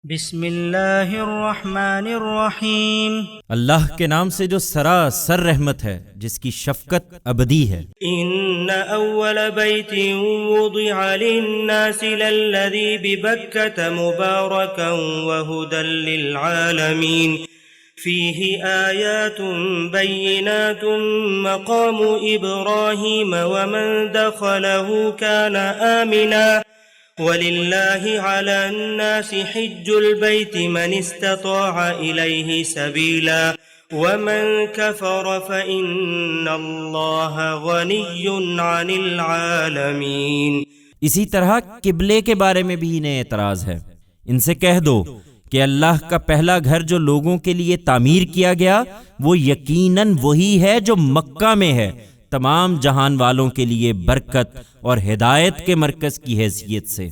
بسم اللہ الرحمن الرحیم۔ اللہ کے نام سے جو سراسر رحمت ہے، جس کی شفقت ابدی ہے۔ ان اول بیت وضع للناس للذی ببکۃ مبارکا وہدی للعالمین فیہ آیات بینات مقام ابراہیم ومن دخلہ کان آمنا وَلِلَّهِ عَلَى النَّاسِ حِجُّ الْبَيْتِ مَنِ اسْتَطَاعَ إِلَيْهِ سَبِيلًا وَمَنْ كَفَرَ فَإِنَّ اللَّهَ غَنِيٌّ عَنِ الْعَالَمِينَ۔ اسی طرح قبلے کے بارے میں بھی انہیں اعتراض ہے۔ ان سے کہہ دو کہ اللہ کا پہلا گھر جو لوگوں کے لیے تعمیر کیا گیا وہ یقیناً وہی ہے جو مکہ میں ہے، تمام جہان والوں کے لیے برکت اور ہدایت کے مرکز کی حیثیت سے۔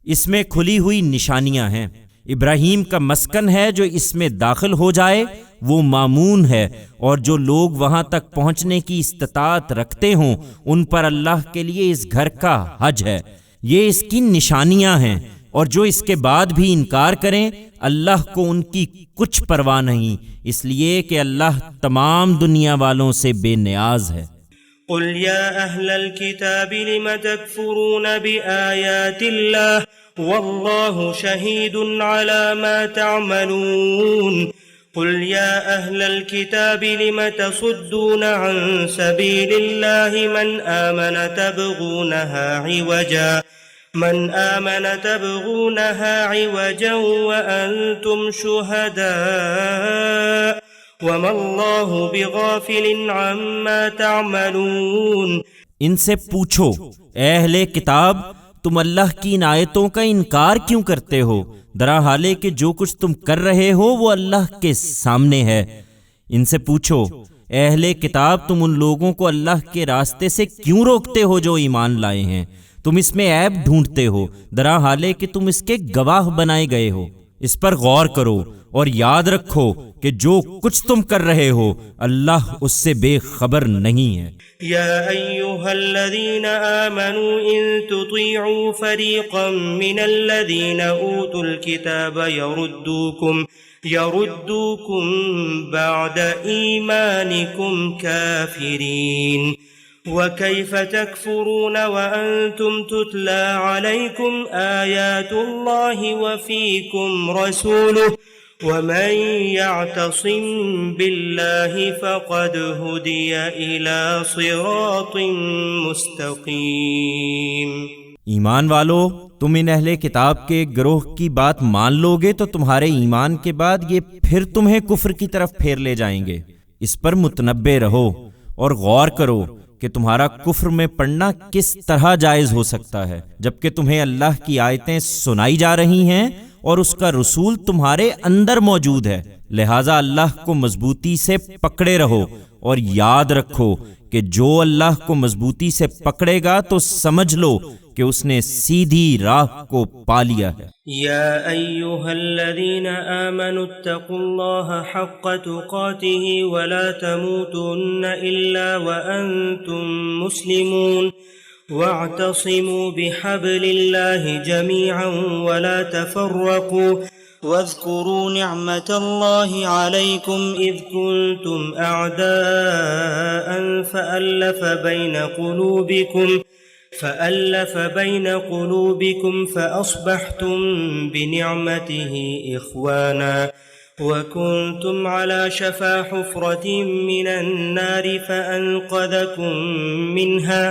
اس میں کھلی ہوئی نشانیاں ہیں۔ ابراہیم کا مسکن ہے، جو اس میں داخل ہو جائے وہ مامون ہے، اور جو لوگ وہاں تک پہنچنے کی استطاعت رکھتے ہوں ان پر اللہ کے لیے اس گھر کا حج ہے۔ یہ اس کی نشانیاں ہیں، اور جو اس کے بعد بھی انکار کریں اللہ کو ان کی کچھ پرواہ نہیں، اس لیے کہ اللہ تمام دنیا والوں سے بے نیاز ہے۔ قل يا أهل الكتاب لم تكفرون بآيات الله والله شهيد على ما تعملون قل يا أهل الكتاب لم تصدون عن سبيل الله من آمن تبغونها عوجا وأنتم شهداء وَمَا اللَّهُ بِغَافِلٍ عَمَّا تَعْمَلُونَ۔ ان سے پوچھو اے اہل کتاب، تم اللہ کی ان آیتوں کا انکار کیوں کرتے ہو، درا حالے کہ جو کچھ تم کر رہے ہو وہ اللہ کے سامنے ہے۔ ان سے پوچھو اے اہل کتاب، تم ان لوگوں کو اللہ کے راستے سے کیوں روکتے ہو جو ایمان لائے ہیں؟ تم اس میں عیب ڈھونڈتے ہو، درا حالے کہ تم اس کے گواہ بنائے گئے ہو۔ اس پر غور کرو اور یاد رکھو کہ جو کچھ تم کر رہے ہو اللہ اس سے بے خبر نہیں ہے۔ یا ایھا الذین آمنوا ان تطیعوا فریقا من الذین اوتوا الکتاب یردوکم بعد ایمانکم کافرین وَكَيْفَ تَكْفُرُونَ وَأَنْتُمْ تُتْلَى عَلَيْكُمْ آيَاتُ اللَّهِ وَفِيكُمْ رَسُولُهُ وَمَنْ يَعْتَصِمْ بِاللَّهِ فَقَدْ هُدِيَ إِلَى صِرَاطٍ مُسْتَقِيمٍ۔ ایمان والو، تم ان اہل کتاب کے گروہ کی بات مان لو گے تو تمہارے ایمان کے بعد یہ پھر تمہیں کفر کی طرف پھیر لے جائیں گے۔ اس پر متنبہ رہو اور غور کرو کہ تمہارا کفر میں پڑنا کس طرح جائز ہو سکتا ہے، جبکہ تمہیں اللہ کی آیتیں سنائی جا رہی ہیں اور اس کا رسول تمہارے اندر موجود ہے۔ لہٰذا اللہ کو مضبوطی سے پکڑے رہو اور یاد رکھو کہ جو اللہ کو مضبوطی سے پکڑے گا تو سمجھ لو کہ اس نے سیدھی راہ کو پا لیا ہے۔ یا ایھا الذین آمنوا اتقوا اللہ حق تقاتہ ولا تموتن الا وانتم مسلمون واعتصموا بحبل اللہ جميعا ولا تفرقوا واذكروا نعمة الله عليكم إذ كنتم أعداء فألف بين قلوبكم فأصبحتم بنعمته إخوانا وكنتم على شفا حفرة من النار فأنقذكم منها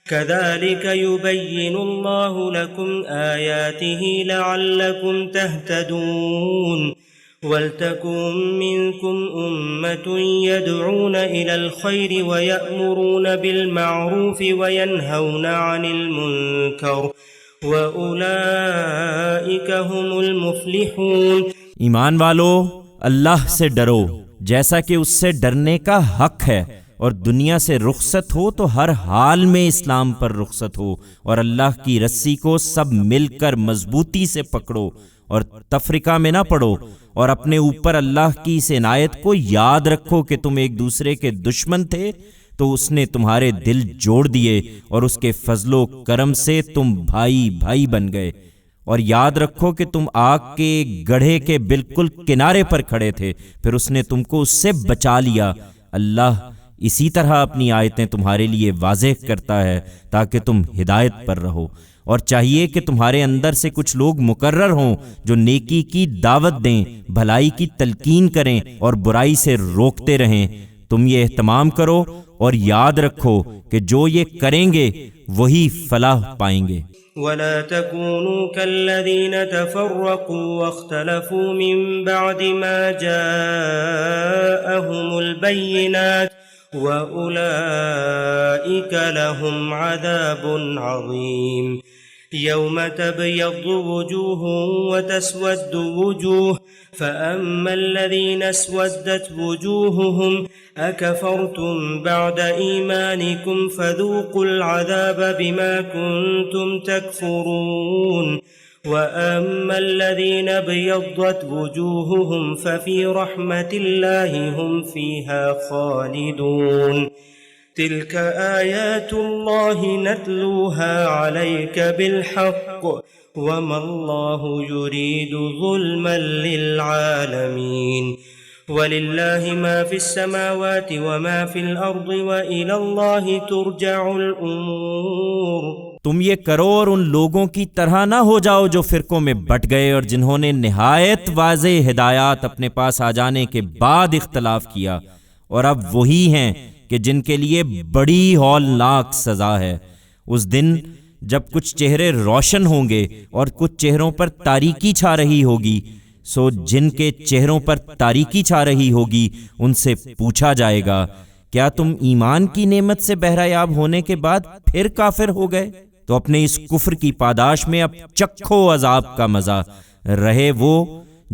كذلك يبين الله لكم آياته لعلكم تهتدون ولتكن منكم أمة يدعون إلى الخير ويأمرون بالمعروف وينهون عن المنكر وأولئك هم المفلحون۔ ایمان والو، اللہ سے ڈرو جیسا کہ اس سے ڈرنے کا حق ہے، اور دنیا سے رخصت ہو تو ہر حال میں اسلام پر رخصت ہو، اور اللہ کی رسی کو سب مل کر مضبوطی سے پکڑو اور تفرقہ میں نہ پڑو، اور اپنے اوپر اللہ کی اس عنایت کو یاد رکھو کہ تم ایک دوسرے کے دشمن تھے تو اس نے تمہارے دل جوڑ دیے، اور اس کے فضل و کرم سے تم بھائی بھائی بن گئے، اور یاد رکھو کہ تم آگ کے گڑھے کے بالکل کنارے پر کھڑے تھے، پھر اس نے تم کو اس سے بچا لیا۔ اللہ اسی طرح اپنی آیتیں تمہارے لیے واضح کرتا ہے تاکہ تم ہدایت پر رہو، اور چاہیے کہ تمہارے اندر سے کچھ لوگ مقرر ہوں جو نیکی کی دعوت دیں، بھلائی کی تلقین کریں اور برائی سے روکتے رہیں۔ تم یہ اہتمام کرو اور یاد رکھو کہ جو یہ کریں گے وہی فلاح پائیں گے۔ ولا تكونوا كالذين تفرقوا واختلفوا من بعد ما جاءهم البينات وأولئك لهم عذاب عظيم يوم تبيض وجوه وتسود وجوه فأما الذين اسودت وجوههم أكفرتم بعد إيمانكم فذوقوا العذاب بما كنتم تكفرون وأما الذين ابيضت وجوههم ففي رحمة الله هم فيها خالدون تلك آيات الله نتلوها عليك بالحق وما الله يريد ظلما للعالمين ولله ما في السماوات وما في الأرض وإلى الله ترجع الأمور۔ تم یہ کرو اور ان لوگوں کی طرح نہ ہو جاؤ جو فرقوں میں بٹ گئے اور جنہوں نے نہایت واضح ہدایات اپنے پاس آ جانے کے بعد اختلاف کیا، اور اب وہی ہیں کہ جن کے لیے بڑی ہولناک سزا ہے۔ اس دن جب کچھ چہرے روشن ہوں گے اور کچھ چہروں پر تاریکی چھا رہی ہوگی، سو جن کے چہروں پر تاریکی چھا رہی ہوگی ان سے پوچھا جائے گا کیا تم ایمان کی نعمت سے بہرہ یاب ہونے کے بعد پھر کافر ہو گئے؟ تو اپنے اس کفر کی پاداش میں اب چکھو عذاب کا مزہ۔ رہے وہ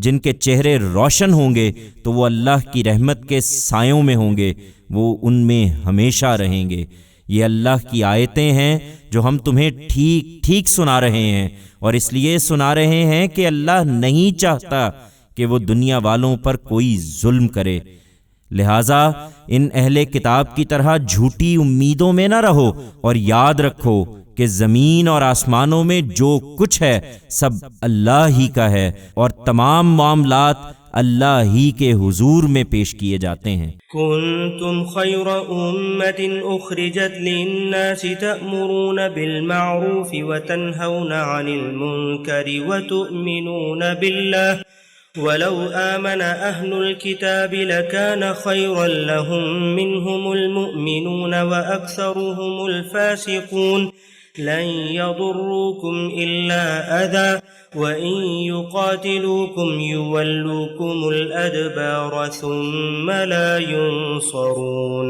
جن کے چہرے روشن ہوں گے تو وہ اللہ کی رحمت کے سایوں میں ہوں گے، وہ ان میں ہمیشہ رہیں گے۔ یہ اللہ کی آیتیں ہیں جو ہم تمہیں ٹھیک ٹھیک سنا رہے ہیں، اور اس لیے سنا رہے ہیں کہ اللہ نہیں چاہتا کہ وہ دنیا والوں پر کوئی ظلم کرے۔ لہٰذا ان اہل کتاب کی طرح جھوٹی امیدوں میں نہ رہو، اور یاد رکھو کہ زمین اور آسمانوں میں جو کچھ ہے سب اللہ ہی کا ہے، اور تمام معاملات اللہ ہی کے حضور میں پیش کیے جاتے ہیں۔ کنتم خیر امت اخرجت للناس تأمرون بالمعروف وتنہون عن المنکر وتؤمنون باللہ ولو آمن أهل الكتاب لكان خيرا لهم منهم المؤمنون وأكثرهم الفاسقون لن يضروكم إلا أذى وإن يقاتلوكم يولوكم الأدبار ثم لا ينصرون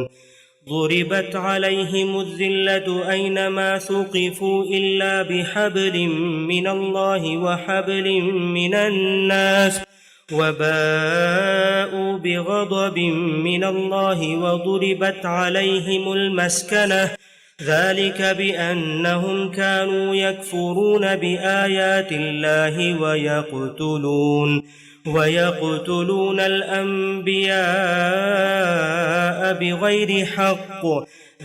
ضربت عليهم الذلة أينما ثقفوا إلا بحبل من الله وحبل من الناس وباءوا بغضب من الله وضربت عليهم المسكنة ذلك بأنهم كانوا يكفرون بآيات الله ويقتلون الأنبياء بغير حق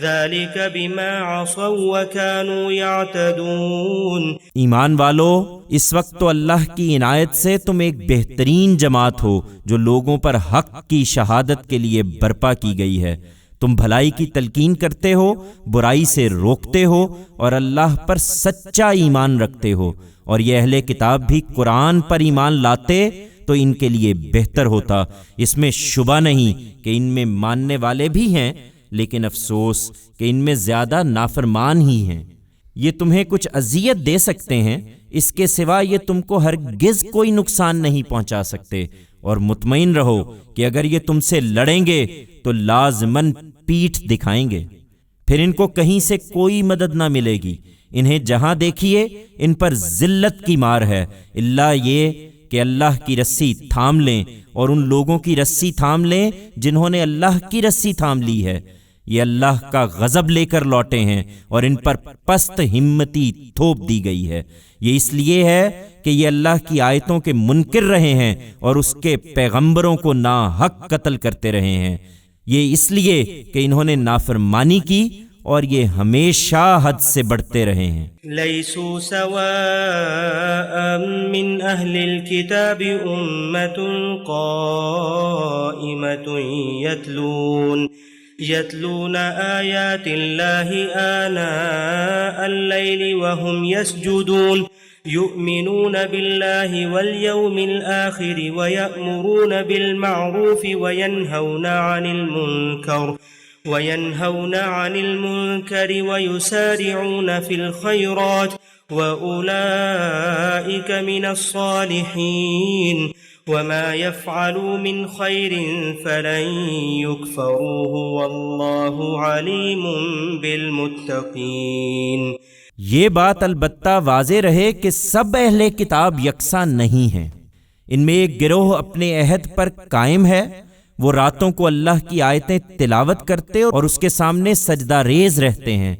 ذلك بما عصوا وكانوا يعتدون۔ ایمان والو، اس وقت تو اللہ کی عنایت سے تم ایک بہترین جماعت ہو جو لوگوں پر حق کی شہادت کے لیے برپا کی گئی ہے۔ تم بھلائی کی تلقین کرتے ہو، برائی سے روکتے ہو، اور اللہ پر سچا ایمان رکھتے ہو، اور یہ اہل کتاب بھی قرآن پر ایمان لاتے تو ان کے لیے بہتر ہوتا۔ اس میں شبہ نہیں کہ ان میں ماننے والے بھی ہیں، لیکن افسوس کہ ان میں زیادہ نافرمان ہی ہیں۔ یہ تمہیں کچھ اذیت دے سکتے ہیں، اس کے سوا یہ تم کو ہرگز کوئی نقصان نہیں پہنچا سکتے، اور مطمئن رہو کہ اگر یہ تم سے لڑیں گے تو لازماً پیٹھ دکھائیں گے، پھر ان کو کہیں سے کوئی مدد نہ ملے گی۔ انہیں جہاں دیکھیے ان پر ذلت کی مار ہے، اللہ یہ کہ اللہ کی رسی تھام لیں اور ان لوگوں کی رسی تھام لیں جنہوں نے اللہ کی رسی تھام لی ہے۔ یہ اللہ کا غضب لے کر لوٹے ہیں اور ان پر پست ہمتی تھوپ دی گئی ہے۔ یہ اس لیے ہے کہ یہ اللہ کی آیتوں کے منکر رہے ہیں اور اس کے پیغمبروں کو ناحق قتل کرتے رہے ہیں۔ یہ اس لیے کہ انہوں نے نافرمانی کی اور یہ ہمیشہ حد سے بڑھتے رہے ہیں۔ ليسوا سواء من أهل الكتاب أمة قائمة يتلون آيات الله آناء الليل وهم يسجدون يؤمنون بالله واليوم الآخر ويأمرون بالمعروف وينهون عن المنكر ويسارعون في الخيرات وأولئك من الصالحين وما يفعلوا من خير فلن يكفروه والله عليم بالمتقين۔ یہ بات البتہ واضح رہے کہ سب اہل کتاب یکساں نہیں ہیں۔ ان میں ایک گروہ اپنے عہد پر قائم ہے، وہ راتوں کو اللہ کی آیتیں تلاوت کرتے اور اس کے سامنے سجدہ ریز رہتے ہیں،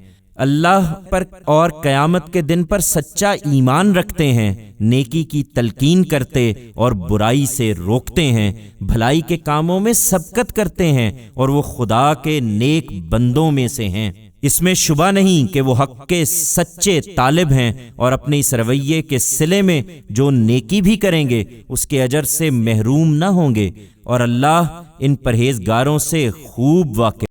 اللہ پر اور قیامت کے دن پر سچا ایمان رکھتے ہیں، نیکی کی تلقین کرتے اور برائی سے روکتے ہیں، بھلائی کے کاموں میں سبقت کرتے ہیں اور وہ خدا کے نیک بندوں میں سے ہیں۔ اس میں شبہ نہیں کہ وہ حق کے سچے طالب ہیں اور اپنے اس رویے کے صلے میں جو نیکی بھی کریں گے اس کے اجر سے محروم نہ ہوں گے، اور اللہ ان پرہیزگاروں سے خوب واقف